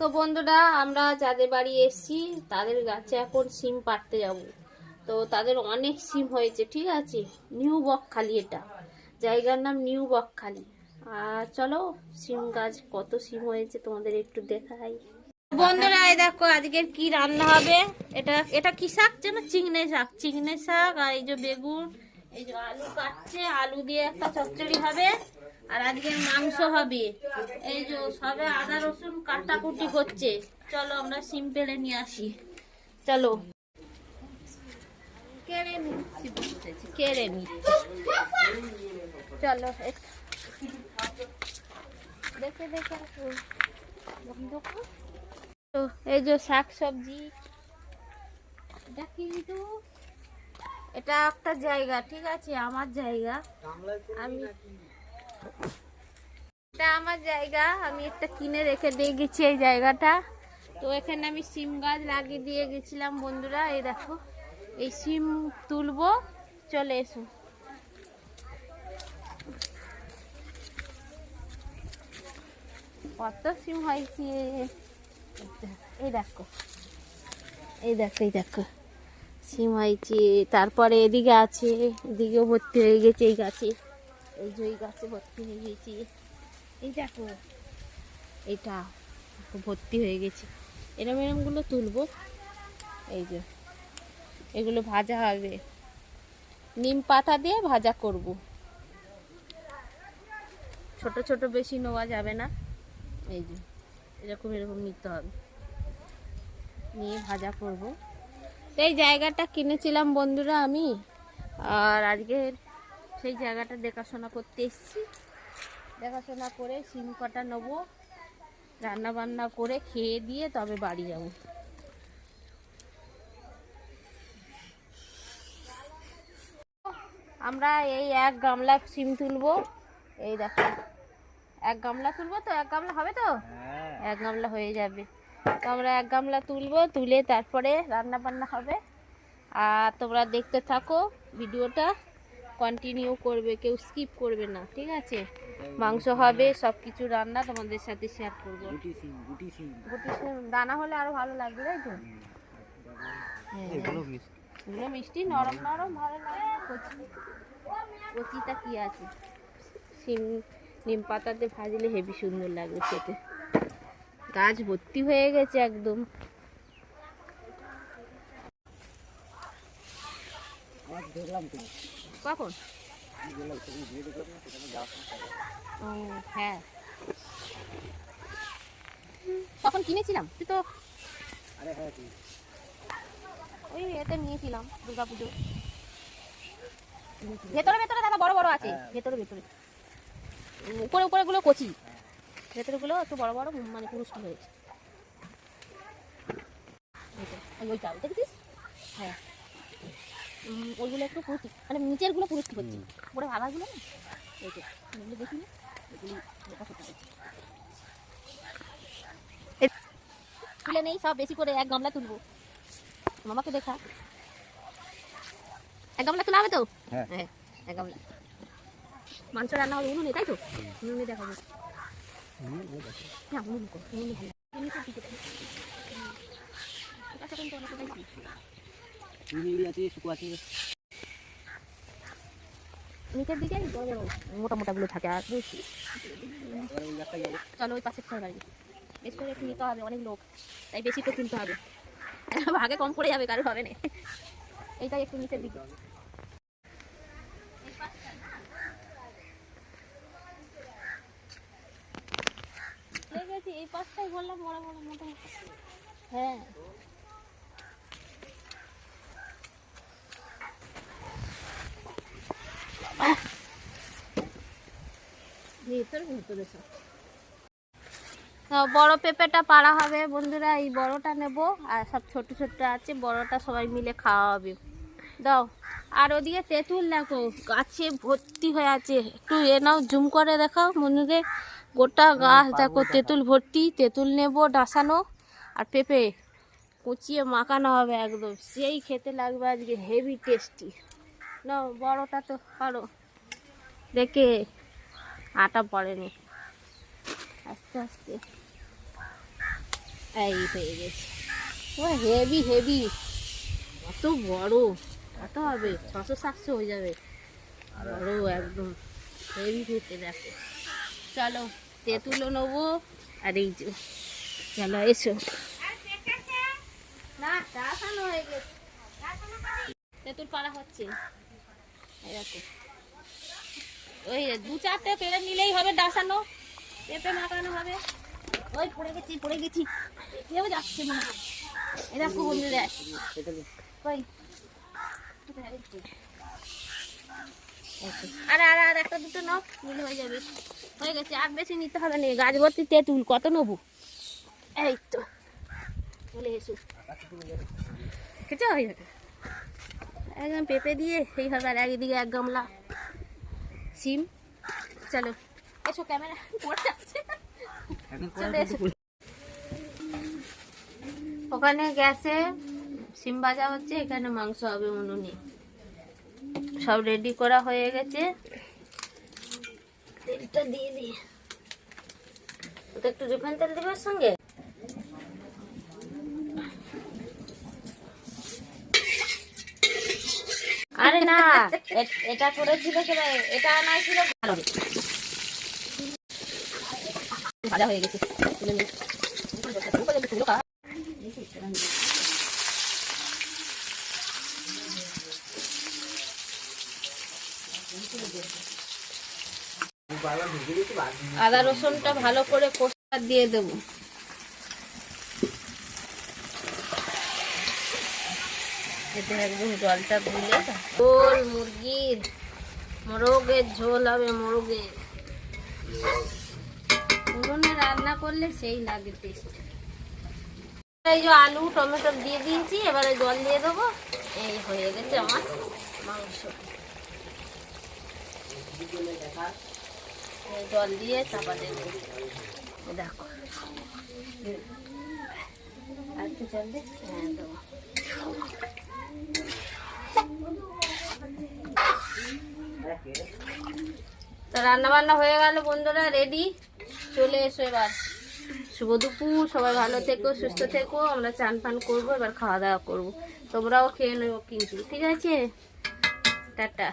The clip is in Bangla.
তো বন্ধুরা, আমরা যাদের বাড়ি এসেছি তাদের গাছে এখন সিম পাড়তে যাব। তো তাদের অনেক সিম হয়েছে, ঠিক আছে। নিউ বকখালি, এটা জায়গার নাম নিউ বকখালি। আর চলো সিম গাছ কত সিম হয়েছে তোমাদের একটু দেখাই। বন্ধুরা এই দেখো আজকের কি রান্না হবে। এটা এটা কি শাক যেন, চিংড়ি শাক। চিংড়ি শাক আর এই যে বেগুন, এই যে আলু কাটছে, আলু দিয়ে একটা চচ্চড়ি হবে। আর আজকের মাংস হবে। এই যে সবে আদা রসুন কাটাকুটি করছে। চলো আমরা সিম পেড়ে নিয়ে আসি। চলো কেড়ে নিচ্ছি, কেড়ে নিচ্ছি। চলো দেখে দেখে তো এই যে শাক সবজি, এটা কিন্তু এটা একটা জায়গা, ঠিক আছে, আমার জায়গা। এটা আমার জায়গা, আমি একটা কিনে রেখে দিয়ে গেছি এই জায়গাটা। তো এখানে আমি সিম গাছ লাগিয়ে দিয়ে গেছিলাম বন্ধুরা। এই দেখো এই সিম তুলবো, চলে এসো। কত সিম হয়েছে এই দেখো, এই দেখো, এই দেখো সিম হয়েছে। তারপরে এদিকে আছে, এদিকেও ভর্তি হয়ে গেছে এই গাছে। এই যে এই গাছে ভর্তি হয়ে গেছে, এই দেখো এটা ভর্তি হয়ে গেছে। এরম এরমগুলো তুলবো। এই যে এগুলো ভাজা হবে, নিম পাতা দিয়ে ভাজা করব। ছোট ছোট বেশি নেওয়া যাবে না। এই যে এরকম এরকম নিতে হবে, নিয়ে ভাজা করব। এই জায়গাটা কিনেছিলাম বন্ধুরা আমি, আর আজকে সেই জায়গাটা দেখাশোনা করতে এসেছি। দেখাশোনা করে সিম কটা নেবো, রান্না বান্না করে খেয়ে দিয়ে তবে বাড়ি যাব। আমরা এই এক গামলা সিম তুলবো। এই দেখো এক গামলা তুলবো, তো এক গামলা হবে তো, এক গামলা হয়ে যাবে। তো আমরা এক গামলা তুলবো, তুলে তারপরে রান্না বান্না হবে। আর তোমরা দেখতে থাকো, ভিডিওটা কন্টিনিউ করবে, কেউ স্কিপ করবে না, ঠিক আছে। মাংস হবে, সব কিছু রান্না তোমাদের সাথে শেয়ার করবো। গুটি সিম দানা হলে আরো ভালো লাগবে, তাই তো। এগুলো মিষ্টি, নরম নরম ভালো লাগে। কচিটা কি আছে, সিম নিম পাতাতে ভাজলে হেবি সুন্দর লাগবে খেতে। গাছ ভর্তি হয়ে গেছে একদম। কখন? ও হ্যাঁ, তখন কিনেছিলাম, তুই তো ওই এতে নিয়েছিলাম দুর্গা পুজো। ভেতরে ভেতরে দাদা বড় বড় আছে, ভেতরে ভেতরে, উপরে উপরে গুলো কচি, ভেতরে গুলো একটু বড় বড়, মানে পুরুষ হয়েছে। ওইটা দেখেছিস? হ্যাঁ, ওইগুলো একটু পুরুষ্টি, মানে নিচের গুলো পুরুষ্টি হচ্ছে, উপরে ভাগাগুলো না। এই যে এগুলো দেখি না, এগুলি তুলে নেই সব, বেশি করে এক গামলা তুলবো। মামাকে দেখা, এক গামলা তোলা হবে তো। হ্যাঁ এক গামলা মাংস রান্না হবে উনুনে, তাই তো। উনুনে দেখাবো। হ্যাঁ উনুন কর, উনুনে ভালো নিচের দিকে মোটা মোটা গুলো থাকে। আর চলো ওই পাশে খাওয়া বাড়ি বেশ করে একটু নিতে হবে, অনেক লোক তাই বেশি করে কিনতে হবে, ভাগে কম পড়ে যাবে, কারো হবে না। এইটাই একটু নিচের দিকে। দেখেছি এই পাশটাই বললাম বড় বড় মোটা মোটা। হ্যাঁ ভেতরে ভেতরে সব বড় পেঁপেটা পাড়া হবে বন্ধুরা। এই বড়টা নেব, আর সব ছোট ছোট আছে, বড়টা সবাই মিলে খাওয়া হবে। দাও। আর ওদিকে তেঁতুল দেখো গাছে ভর্তি হয়ে আছে, একটু এ নাও জুম করে দেখাও বন্ধুদের। গোটা গাছ দেখো তেঁতুল ভর্তি। তেঁতুল নেব ডাসানো, আর পেঁপে কুচিয়ে মাখানো হবে একদম, সেই খেতে লাগবে আজকে, হেভি টেস্টি। নাও বড়টা তো পারো, দেখে আটা পড়েনি, আস্তে আস্তে। এই হয়ে গেছে। ও হেভি হেভি, কত বড়, কত হবে 600-700 হয়ে যাবে, বড় একদম হেভি খেতে। দেখো চলো তেঁতুলও নেবো। আর এই যে চলো এসো, না ডাসানো হয়ে গেছে, তেঁতুল পাড়া হচ্ছে। এরকম ওই 2-4টে পেরে নিলেই হবে, ডাসানো পেঁপে মাখানো হবে। ওই পড়ে গেছি কেউ যাচ্ছে না। এরকম বন্ধুরা ওই আর একটা দুটো নাও, নিলে হয়ে যাবে। হয়ে গেছে, আর বেশি নিতে হবে না। গাছ ভর্তি তেঁতুল, কত নেবো? এই তো চলে এসো, হয়ে যাবে একদম পেঁপে দিয়ে সেই হবে। আর একদিকে 1 গামলা সিম। চলো এসো, ক্যামেরা পড়ে যাচ্ছে, চলে এসো। ওখানে গ্যাসে সিম ভাজা হচ্ছে, এখানে মাংস হবে উনুনে। সব রেডি করা হয়ে গেছে। তেলটা দিয়ে দিই, ওটা একটু রিফাইন তেল দেবে সঙ্গে। আরে না, এটা করেছিল, এটা আনা ছিল ভালো হয়ে গেছে। আদা রসুনটা ভালো করে কষা দিয়ে দেবো। এতে একদম জলটা গুলে ঝোল, মুরগির মোরগের ঝোল হবে। মোরগের উনুনে রান্না করলে সেই লাগে টেস্ট। এই যে আলু টমেটো দিয়ে দিয়েছি, এবারে জল দিয়ে দেবো। এই হয়ে গেছে আমার মাংস। জল দিয়ে চাপা দিয়ে দেবো। দেখো আর একটু জল দিয়ে, হ্যাঁ দেবো। তো রান্না বান্না হয়ে গেল বন্ধুরা, রেডি। চলে এসো এবার। শুভ দুপুর, সবাই ভালো থেকো, সুস্থ থেকো। আমরা চান পান করবো, এবার খাওয়া দাওয়া করবো। তোমরাও খেয়ে নেবো কিন্তু, ঠিক আছে? টাটা।